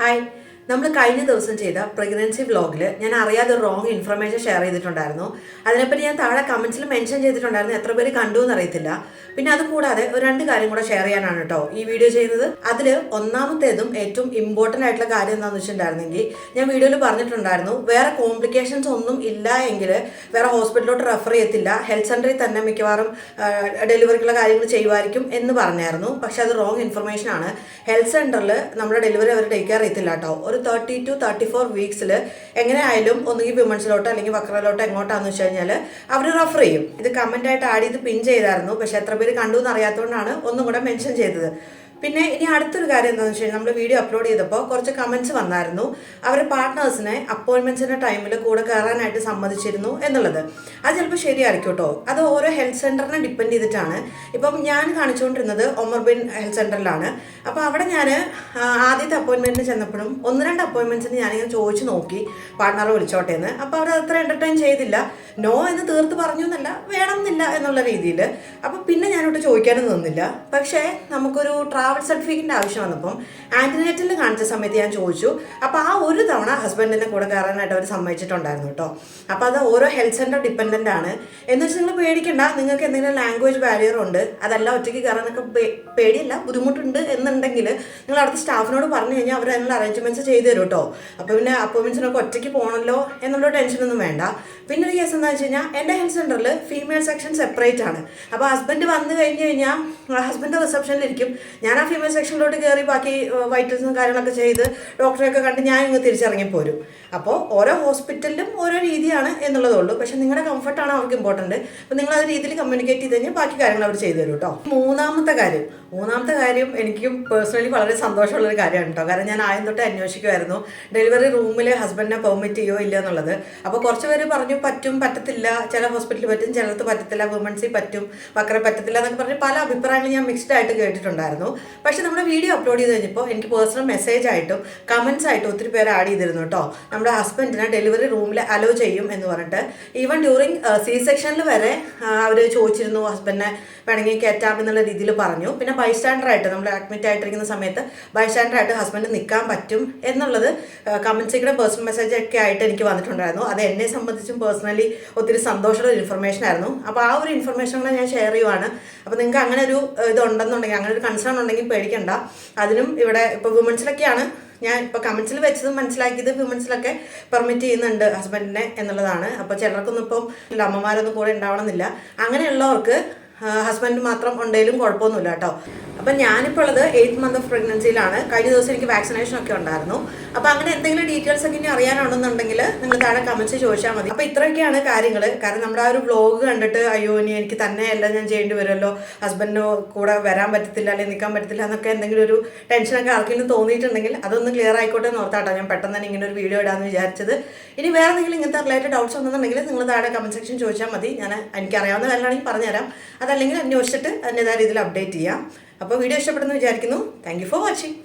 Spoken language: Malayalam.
ഹായ്, നമ്മൾ കഴിഞ്ഞ ദിവസം ചെയ്ത പ്രഗ്നൻസി വ്ലോഗിൽ ഞാൻ അറിയാതെ റോങ് ഇൻഫർമേഷൻ ഷെയർ ചെയ്തിട്ടുണ്ടായിരുന്നു. അതിനെപ്പറ്റി ഞാൻ താഴെ കമൻസിൽ മെൻഷൻ ചെയ്തിട്ടുണ്ടായിരുന്നു. എത്ര പേര് കണ്ടു എന്നറിയത്തില്ല. പിന്നെ അതുകൂടാതെ ഒരു രണ്ട് കാര്യം കൂടെ ഷെയർ ചെയ്യാനാണ് കേട്ടോ ഈ വീഡിയോ ചെയ്യുന്നത്. അതിൽ ഒന്നാമത്തേതും ഏറ്റവും ഇമ്പോർട്ടൻ്റ് ആയിട്ടുള്ള കാര്യം എന്താണെന്ന് വെച്ചിട്ടുണ്ടായിരുന്നെങ്കിൽ, ഞാൻ വീഡിയോയിൽ പറഞ്ഞിട്ടുണ്ടായിരുന്നു വേറെ കോംപ്ലിക്കേഷൻസ് ഒന്നും ഇല്ല എങ്കിൽ വേറെ ഹോസ്പിറ്റലിലോട്ട് റെഫർ ചെയ്യത്തില്ല, ഹെൽത്ത് സെൻ്ററിൽ തന്നെ മിക്കവാറും ഡെലിവറിക്കുള്ള കാര്യങ്ങൾ ചെയ്യുമായിരിക്കും എന്ന് പറഞ്ഞായിരുന്നു. പക്ഷെ അത് റോങ് ഇൻഫർമേഷൻ ആണ്. ഹെൽത്ത് സെൻ്ററിൽ നമ്മുടെ ഡെലിവറി അവർ ടേക്ക് കെയർ ചെയ്യത്തില്ല കേട്ടോ. ഒരു 30 to 34 വീക്സിൽ എങ്ങനെയായാലും ഒന്നുകിൽ വിമൻസിലോട്ടോ അല്ലെങ്കിൽ വക്രയിലോട്ടോ എങ്ങോട്ടാന്ന് വെച്ച് കഴിഞ്ഞാൽ അവർ റെഫർ ചെയ്യും. ഇത് കമൻ്റായിട്ട് ആഡ് ചെയ്ത് പിൻ ചെയ്തായിരുന്നു. പക്ഷെ എത്ര പേര് കണ്ടു എന്ന് അറിയാത്തതുകൊണ്ടാണ് ഒന്നും കൂടെ മെൻഷൻ ചെയ്തത്. പിന്നെ ഇനി അടുത്തൊരു കാര്യം എന്താണെന്ന് വെച്ച് കഴിഞ്ഞാൽ, നമ്മൾ വീഡിയോ അപ്ലോഡ് ചെയ്തപ്പോൾ കുറച്ച് കമൻറ്റ്സ് വന്നായിരുന്നു. അവർ പാർട്ട്നേഴ്സിനെ അപ്പോയിൻമെൻറ്റ്സിൻ്റെ ടൈമിൽ കൂടെ കയറാനായിട്ട് സമ്മതിച്ചിരുന്നു എന്നുള്ളത്. അത് ചിലപ്പോൾ ശരിയായിരിക്കും കേട്ടോ. അത് ഓരോ ഹെൽത്ത് സെൻ്ററിനെ ഡിപ്പെൻഡ് ചെയ്തിട്ടാണ്. ഇപ്പം ഞാൻ കാണിച്ചുകൊണ്ടിരുന്നത് ഒമർബിൻ ഹെൽത്ത് സെൻ്ററിലാണ്. അപ്പോൾ അവിടെ ഞാൻ ആദ്യത്തെ അപ്പോയിൻമെൻറ്റിന് ചെന്നപ്പോഴും 1-2 അപ്പോയിൻമെൻറ്റ്സിന് ഞാനിങ്ങനെ ചോദിച്ചു നോക്കി പാർട്ട്ണറെ വിളിച്ചോട്ടെ എന്ന്. അപ്പോൾ അവർ അത്ര എൻ്റർടൈൻ ചെയ്തില്ല. നോ എന്ന് തീർത്ത് പറഞ്ഞു എന്നല്ല, വേണമെന്നില്ല എന്നുള്ള രീതിയിൽ. അപ്പോൾ പിന്നെ ഞാനോട്ട് ചോദിക്കാനും നിന്നില്ല. പക്ഷേ നമുക്കൊരു ട്രാവൽ സർട്ടിഫിക്കറ്റിൻ്റെ ആവശ്യം വന്നപ്പം ആൻറ്റിനേറ്റലിൽ കാണിച്ച സമയത്ത് ഞാൻ ചോദിച്ചു. അപ്പോൾ ആ ഒരു തവണ ഹസ്ബൻഡിനെ കൂടെ കയറാനായിട്ട് അവർ സമ്മതിച്ചിട്ടുണ്ടായിരുന്നു കേട്ടോ. അപ്പോൾ അത് ഓരോ ഹെൽത്ത് സെൻ്റർ ഡിപ്പെൻഡൻ്റ് ആണ്. എന്ന് വെച്ചാൽ നിങ്ങൾ പേടിക്കണ്ട, നിങ്ങൾക്ക് എന്തെങ്കിലും ലാംഗ്വേജ് ബാരിയർ ഉണ്ട്, അതല്ല ഒറ്റയ്ക്ക് കയറാനൊക്കെ പേടിയില്ല, ബുദ്ധിമുട്ടുണ്ട് എന്നുണ്ടെങ്കിൽ നിങ്ങൾ അടുത്ത സ്റ്റാഫിനോട് പറഞ്ഞു കഴിഞ്ഞാൽ അവർ അതിനുള്ള അറേഞ്ച്മെൻറ്റ്സ് ചെയ്തു തരും കേട്ടോ. അപ്പോൾ പിന്നെ അപ്പോയിൻമെൻറ്റ്സിനൊക്കെ ഒറ്റയ്ക്ക് പോകണമല്ലോ എന്നുള്ള ടെൻഷനൊന്നും വേണ്ട. പിന്നെ ഒരു കേസ് എന്താണെന്ന് വെച്ച് കഴിഞ്ഞാൽ, എൻ്റെ ഹെൽത്ത് സെൻ്ററിൽ ഫീമെയിൽ സെക്ഷൻ സെപ്പറേറ്റ് ആണ്. അപ്പോൾ ഹസ്ബൻഡ് വന്നു കഴിഞ്ഞ് കഴിഞ്ഞാൽ ഹസ്ബൻഡ് റിസപ്ഷനിലിരിക്കും. ഞാൻ ആ ഫീമെയിൽ സെക്ഷനിലോട്ട് കയറി ബാക്കി വൈറ്റൽസും കാര്യങ്ങളൊക്കെ ചെയ്ത് ഡോക്ടറെയൊക്കെ കണ്ട് ഞാൻ ഇങ്ങ് തിരിച്ചിറങ്ങിപ്പോരും. അപ്പോൾ ഓരോ ഹോസ്പിറ്റലിലും ഓരോ രീതിയാണ് എന്നുള്ളതുള്ളൂ. പക്ഷെ നിങ്ങളുടെ കംഫർട്ടാണ് അവർക്ക് ഇമ്പോർട്ടൻറ്റ്. അപ്പോൾ നിങ്ങൾ അത് രീതിയിൽ കമ്മ്യൂണിക്കേറ്റ് ചെയ്ത് കഴിഞ്ഞാൽ ബാക്കി കാര്യങ്ങൾ അവർ ചെയ്തു തരും കേട്ടോ. മൂന്നാമത്തെ കാര്യം എനിക്കും പേഴ്സണലി വളരെ സന്തോഷമുള്ളൊരു കാര്യമാണ് കേട്ടോ. കാരണം ഞാൻ ആദ്യം തൊട്ട് അന്വേഷിക്കുമായിരുന്നു ഡെലിവറി റൂമിൽ ഹസ്ബൻഡിനെ പെർമിറ്റ് ചെയ്യുമോ ഇല്ല എന്നുള്ളത്. അപ്പോൾ കുറച്ച് പേര് പറഞ്ഞു പറ്റത്തില്ല, ചില ഹോസ്പിറ്റലിൽ പറ്റും, ചിലർക്ക് പറ്റത്തില്ല, വുമൻസിൽ പറ്റും, വക്ര പറ്റത്തില്ല എന്നൊക്കെ പറഞ്ഞ് പല അഭിപ്രായങ്ങൾ ഞാൻ മിക്സ്ഡ് ആയിട്ട് കേട്ടിട്ടുണ്ടായിരുന്നു. പക്ഷെ നമ്മുടെ വീഡിയോ അപ്ലോഡ് ചെയ്ത് കഴിഞ്ഞപ്പോൾ എനിക്ക് പേഴ്സണൽ മെസ്സേജ് ആയിട്ടും കമൻസ് ആയിട്ടും ഒത്തിരി പേര് ആഡ് ചെയ്തിരുന്നു കേട്ടോ. നമ്മുടെ ഹസ്ബൻഡിനെ ഡെലിവറി റൂമിൽ അലോ ചെയ്യും എന്ന് പറഞ്ഞിട്ട്. ഈവൻ ഡ്യൂറിങ് സി സെക്ഷനിൽ വരെ അവർ ചോദിച്ചിരുന്നു ഹസ്ബൻഡിനെ വേണമെങ്കിൽ കയറ്റാം എന്നുള്ള രീതിയിൽ പറഞ്ഞു. പിന്നെ ബൈസ്റ്റാൻഡറായിട്ട് നമ്മൾ അഡ്മിറ്റ് ആയിട്ടിരിക്കുന്ന സമയത്ത് ബൈസ്റ്റാൻഡറായിട്ട് ഹസ്ബൻഡ് നിൽക്കാൻ പറ്റും എന്നുള്ളത് കമൻസിയുടെ പേഴ്സണൽ മെസ്സേജ് ഒക്കെ ആയിട്ട് എനിക്ക് വന്നിട്ടുണ്ടായിരുന്നു. അത് എന്നെ സംബന്ധിച്ചും പേഴ്സണലി ഒത്തിരി സന്തോഷമുള്ള ഒരു ഇൻഫർമേഷൻ ആയിരുന്നു. അപ്പോൾ ആ ഒരു ഇൻഫർമേഷൻ കൂടെ ഞാൻ ഷെയർ ചെയ്യുവാണ്. അപ്പോൾ നിങ്ങൾക്ക് അങ്ങനെ ഒരു ഇതുണ്ടെന്നുണ്ടെങ്കിൽ, അങ്ങനെ ഒരു കൺസേൺ ഉണ്ടെങ്കിൽ പേടിക്കണ്ട. അതിനും ഇവിടെ ഇപ്പോൾ വുമൻസിലൊക്കെയാണ് ഞാൻ ഇപ്പോൾ കമൻസിൽ വെച്ചത് മനസ്സിലാക്കിയത്, വിമൻസിലൊക്കെ പെർമിറ്റ് ചെയ്യുന്നുണ്ട് ഹസ്ബൻഡിനെ എന്നുള്ളതാണ്. അപ്പോൾ ചിലർക്കൊന്നും ഇപ്പം അമ്മമാരൊന്നും കൂടെ ഉണ്ടാവണമെന്നില്ല. അങ്ങനെയുള്ളവർക്ക് ഹസ്ബൻഡ് മാത്രം ഉണ്ടെങ്കിലും കുഴപ്പമൊന്നുമില്ല കേട്ടോ. അപ്പം ഞാനിപ്പോൾ ഉള്ളത് 8th month ഓഫ് പ്രഗ്നൻസിയിലാണ്. കഴിഞ്ഞ ദിവസം എനിക്ക് വാക്സിനേഷൻ ഒക്കെ ഉണ്ടായിരുന്നു. അപ്പോൾ അങ്ങനെ എന്തെങ്കിലും ഡീറ്റെയിൽസ് ഒക്കെ ഇനി അറിയാനുണ്ടെന്നുണ്ടെങ്കിൽ നിങ്ങൾ താഴെ കമൻസ് ചോദിച്ചാൽ മതി. അപ്പോൾ ഇത്രയൊക്കെയാണ് കാര്യങ്ങൾ. കാരണം നമ്മുടെ ആ ഒരു വ്ലോഗ് കണ്ടിട്ട് അയ്യോ ഇനി എനിക്ക് തന്നെയല്ല ഞാൻ ചെയ്യേണ്ടി വരുമല്ലോ, ഹസ്ബൻഡിന് കൂടെ വരാൻ പറ്റത്തില്ല അല്ലെങ്കിൽ നിൽക്കാൻ പറ്റത്തില്ല എന്നൊക്കെ എന്തെങ്കിലും ഒരു ടെൻഷനൊക്കെ ആർക്കെങ്കിലും തോന്നിയിട്ടുണ്ടെങ്കിൽ അതൊന്ന് ക്ലിയർ ആയിക്കോട്ടെ എന്ന് ഓർത്താട്ടോ ഞാൻ പെട്ടെന്ന് തന്നെ ഇങ്ങനെ ഒരു വീഡിയോ ഇടാമെന്ന് വിചാരിച്ചത്. ഇനി വേറെ എന്തെങ്കിലും ഇങ്ങനത്തെ റിലേറ്റഡ് ഡൗട്ട്സ് ഉണ്ടെന്നുണ്ടെങ്കിൽ നിങ്ങൾ താഴെ കമൻറ്റ് സെക്ഷൻ ചോദിച്ചാൽ മതി. ഞാൻ എനിക്കറിയാവുന്ന കാര്യമാണെങ്കിൽ പറഞ്ഞുതരാം. അതല്ലെങ്കിൽ അന്വേഷിച്ചിട്ട് അതിൻ്റെതായ രീതിയിൽ അപ്ഡേറ്റ് ചെയ്യാം. അപ്പോൾ വീഡിയോ ഇഷ്ടപ്പെടുന്നു വിചാരിക്കുന്നു. Thank you for watching.